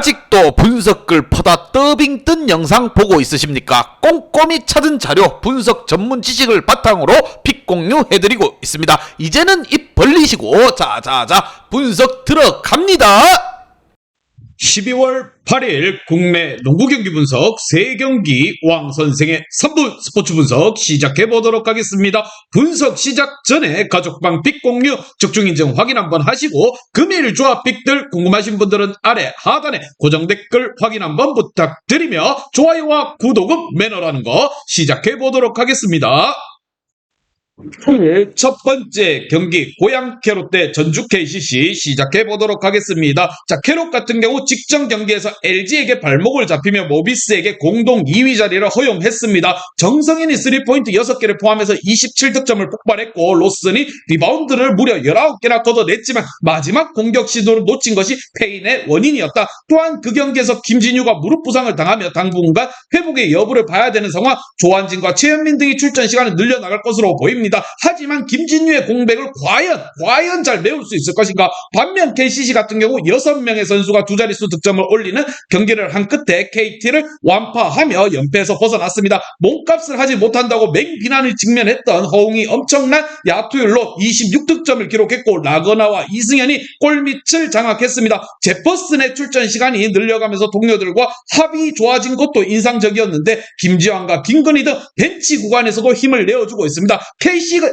아직도 분석글 퍼다 더빙 뜬 영상 보고 있으십니까? 꼼꼼히 찾은 자료, 분석 전문 지식을 바탕으로 픽 공유해드리고 있습니다. 이제는 입 벌리시고 자자자 분석 들어갑니다. 12월 8일 국내 농구 경기 분석 3경기 왕 선생의 3분 스포츠 분석 시작해 보도록 하겠습니다. 분석 시작 전에 가족방 픽 공유 적중 인증 확인 한번 하시고 금일 조합 픽들 궁금하신 분들은 아래 하단에 고정 댓글 확인 한번 부탁드리며 좋아요와 구독은 매너라는 거 시작해 보도록 하겠습니다. 첫 번째 경기 고양 캐롯 대 전주 KCC 시작해 보도록 하겠습니다. 자, 캐롯 같은 경우 직전 경기에서 LG에게 발목을 잡히며 모비스에게 공동 2위 자리를 허용했습니다. 정성현이 3포인트 6개를 포함해서 27득점을 폭발했고 로슨이 리바운드를 무려 19개나 걷어냈지만 마지막 공격 시도를 놓친 것이 패인의 원인이었다. 또한 그 경기에서 김진유가 무릎 부상을 당하며 당분간 회복의 여부를 봐야 되는 상황, 조한진과 최현민 등이 출전 시간을 늘려나갈 것으로 보입니다. 하지만 김진유의 공백을 과연 잘 메울 수 있을 것인가? 반면 KCC 같은 경우 6명의 선수가 두 자릿수 득점을 올리는 경기를 한 끝에 KT를 완파하며 연패에서 벗어났습니다. 몸값을 하지 못한다고 맹비난을 직면했던 허웅이 엄청난 야투율로 26득점을 기록했고 라거나와 이승현이 골밑을 장악했습니다. 제퍼슨의 출전 시간이 늘려가면서 동료들과 합이 좋아진 것도 인상적이었는데 김지환과 김건희 등 벤치 구간에서도 힘을 내어주고 있습니다.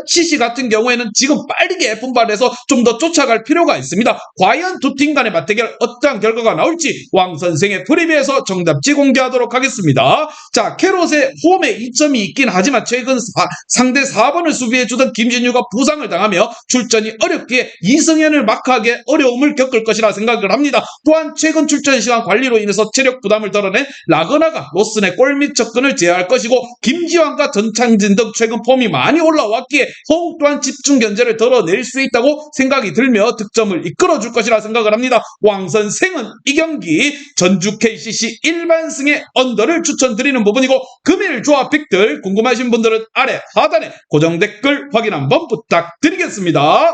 KCC 같은 경우에는 지금 빠르게 분발해서 좀 더 쫓아갈 필요가 있습니다. 과연 두 팀 간의 맞대결 어떠한 결과가 나올지 왕 선생의 프리뷰에서 정답지 공개하도록 하겠습니다. 자, 캐롯의 홈에 이점이 있긴 하지만 최근 상대 4번을 수비해주던 김진유가 부상을 당하며 출전이 어렵기에 이승현을 마크하기에 어려움을 겪을 것이라 생각을 합니다. 또한 최근 출전 시간 관리로 인해서 체력 부담을 덜어낸 라거나가 로슨의 골밑 접근을 제어할 것이고 김지환과 전창진 등 최근 폼이 많이 올라왔기에 허웅 또한 집중 견제를 덜어낼 수 있다고 생각이 들며 득점을 이끌어줄 것이라 생각을 합니다. 왕 선생은 이 경기 전주 KCC 일반승의 언더를 추천드리는 부분이고 금일 조합 픽들 궁금하신 분들은 아래 하단에 고정 댓글 확인 한번 부탁드리겠습니다.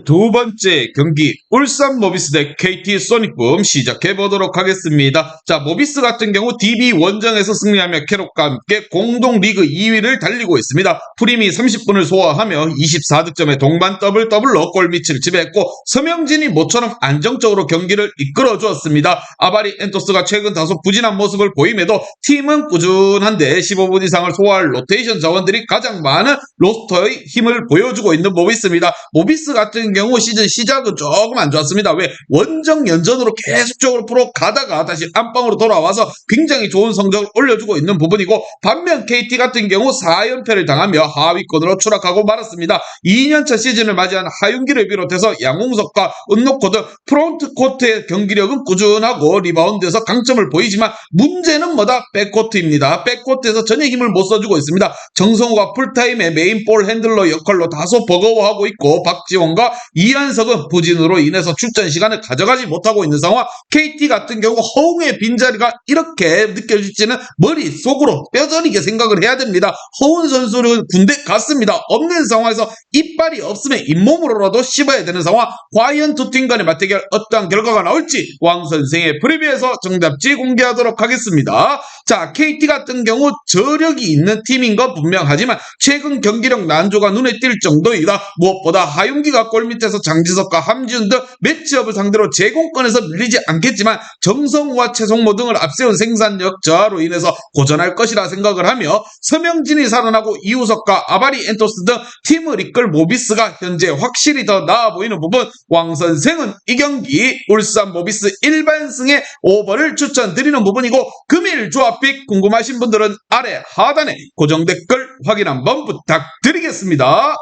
두 번째 경기 울산 모비스 대 KT 소닉붐 시작해 보도록 하겠습니다. 자, 모비스 같은 경우 DB 원정에서 승리하며 캐롯과 함께 공동 리그 2위를 달리고 있습니다. 프림이 30분을 소화하며 24득점의 동반 더블로 골밑을 지배했고 서명진이 모처럼 안정적으로 경기를 이끌어 주었습니다. 아바리 엔토스가 최근 다소 부진한 모습을 보임에도 팀은 꾸준한데 15분 이상을 소화할 로테이션 자원들이 가장 많은 로스터의 힘을 보여주고 있는 모비스입니다. 모비스 같은 경우 시즌 시작은 조금 안 좋았습니다. 왜? 원정 연전으로 계속적으로 프로 가다가 다시 안방으로 돌아와서 굉장히 좋은 성적을 올려주고 있는 부분이고 반면 KT 같은 경우 4연패를 당하며 하위권으로 추락하고 말았습니다. 2년차 시즌을 맞이한 하윤기를 비롯해서 양홍석과 은노코 등 프론트 코트의 경기력은 꾸준하고 리바운드에서 강점을 보이지만 문제는 뭐다? 백코트입니다. 백코트에서 전혀 힘을 못 써주고 있습니다. 정성우가 풀타임의 메인 볼 핸들러 역할로 다소 버거워하고 있고 박지원과 이한석은 부진으로 인해서 출전 시간을 가져가지 못하고 있는 상황. KT 같은 경우 허웅의 빈자리가 이렇게 느껴질지는 머릿속으로 뼈저리게 생각을 해야 됩니다. 허웅 선수는 군대 갔습니다. 없는 상황에서 이빨이 없으면 잇몸으로라도 씹어야 되는 상황. 과연 두 팀 간의 맞대결 어떠한 결과가 나올지 왕 선생의 프리뷰에서 정답지 공개하도록 하겠습니다. 자, KT 같은 경우 저력이 있는 팀인 건 분명하지만 최근 경기력 난조가 눈에 띌 정도이다. 무엇보다 하윤기가 골밑에서 장지석과 함지훈 등 매치업을 상대로 제공권에서 밀리지 않겠지만 정성우와 최성모 등을 앞세운 생산력 저하로 인해서 고전할 것이라 생각을 하며 서명진이 살아나고 이우석과 아바리 엔토스 등 팀을 이끌 모비스가 현재 확실히 더 나아 보이는 부분. 왕 선생은 이 경기 울산 모비스 일반승의 오버를 추천드리는 부분이고 금일 조합픽 궁금하신 분들은 아래 하단에 고정 댓글 확인 한번 부탁드리겠습니다.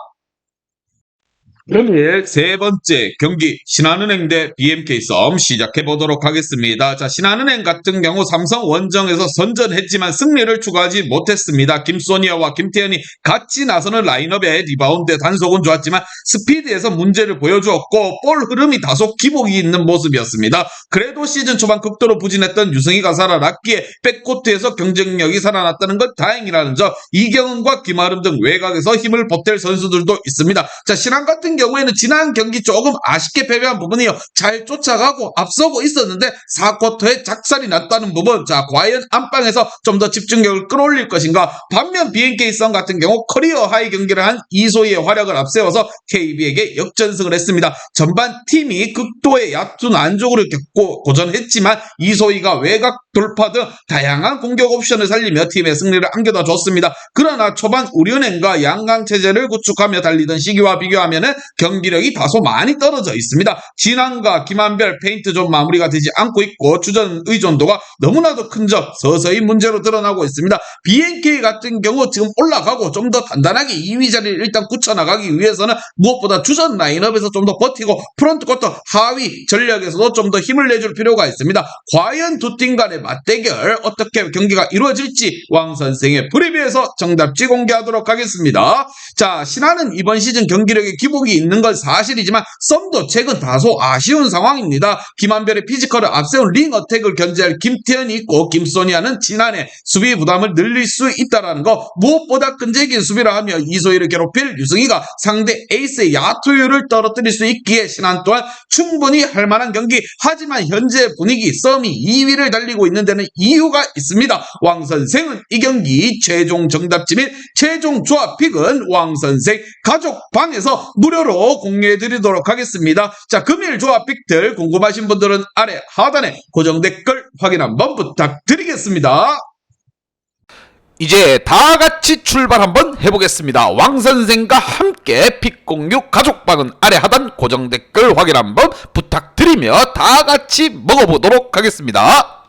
금일 세 번째 경기 신한은행 대 BMK 싸움 시작해 보도록 하겠습니다. 자, 신한은행 같은 경우 삼성 원정에서 선전했지만 승리를 추가하지 못했습니다. 김소니아와 김태현이 같이 나서는 라인업의 리바운드 단속은 좋았지만 스피드에서 문제를 보여주었고 볼 흐름이 다소 기복이 있는 모습이었습니다. 그래도 시즌 초반 극도로 부진했던 유승희가 살아났기에 백코트에서 경쟁력이 살아났다는 건 다행이라는 점. 이경은과 김아름 등 외곽에서 힘을 보탤 선수들도 있습니다. 자, 신한 같은 경우에는 지난 경기 조금 아쉽게 패배한 부분이요. 잘 쫓아가고 앞서고 있었는데 4쿼터에 작살이 났다는 부분. 자, 과연 안방에서 좀 더 집중력을 끌어올릴 것인가. 반면 BNK 선 같은 경우 커리어 하이 경기를 한 이소희의 활약을 앞세워서 KB에게 역전승을 했습니다. 전반 팀이 극도의 얕은 안쪽으로 겪고 고전했지만 이소희가 외곽 돌파 등 다양한 공격 옵션을 살리며 팀의 승리를 안겨다 줬습니다. 그러나 초반 우려낸과 양강 체제를 구축하며 달리던 시기와 비교하면 경기력이 다소 많이 떨어져 있습니다. 진환과 김한별 페인트존 마무리가 되지 않고 있고 주전 의존도가 너무나도 큰 점 서서히 문제로 드러나고 있습니다. BNK 같은 경우 지금 올라가고 좀 더 단단하게 2위 자리를 일단 굳혀나가기 위해서는 무엇보다 주전 라인업에서 좀 더 버티고 프런트 쿼터 하위 전략에서도 좀 더 힘을 내줄 필요가 있습니다. 과연 두 팀 간의 맞대결 어떻게 경기가 이루어질지 왕 선생의 프리뷰에서 정답지 공개하도록 하겠습니다. 자, 신한은 이번 시즌 경기력에 기복이 있는 건 사실이지만 썸도 최근 다소 아쉬운 상황입니다. 김한별의 피지컬을 앞세운 링 어택을 견제할 김태현이 있고 김소니아는 지난해 수비 부담을 늘릴 수 있다는 거. 무엇보다 끈질긴 수비를 하며 이소희를 괴롭힐 유승희가 상대 에이스의 야투율을 떨어뜨릴 수 있기에 신한 또한 충분히 할 만한 경기. 하지만 현재 분위기 썸이 2위를 달리고 있는 데는 이유가 있습니다. 왕 선생은 이 경기 최종 정답지 및 최종 조합 픽은 왕 선생 가족방에서 무료로 공유해드리도록 하겠습니다. 자, 금일 조합 픽들 궁금하신 분들은 아래 하단에 고정 댓글 확인 한번 부탁드리겠습니다. 이제 다 같이 출발 한번 해보겠습니다. 왕 선생과 함께 픽 공유 가족방은 아래 하단 고정 댓글 확인 한번 부탁드리며 다 같이 먹어보도록 하겠습니다.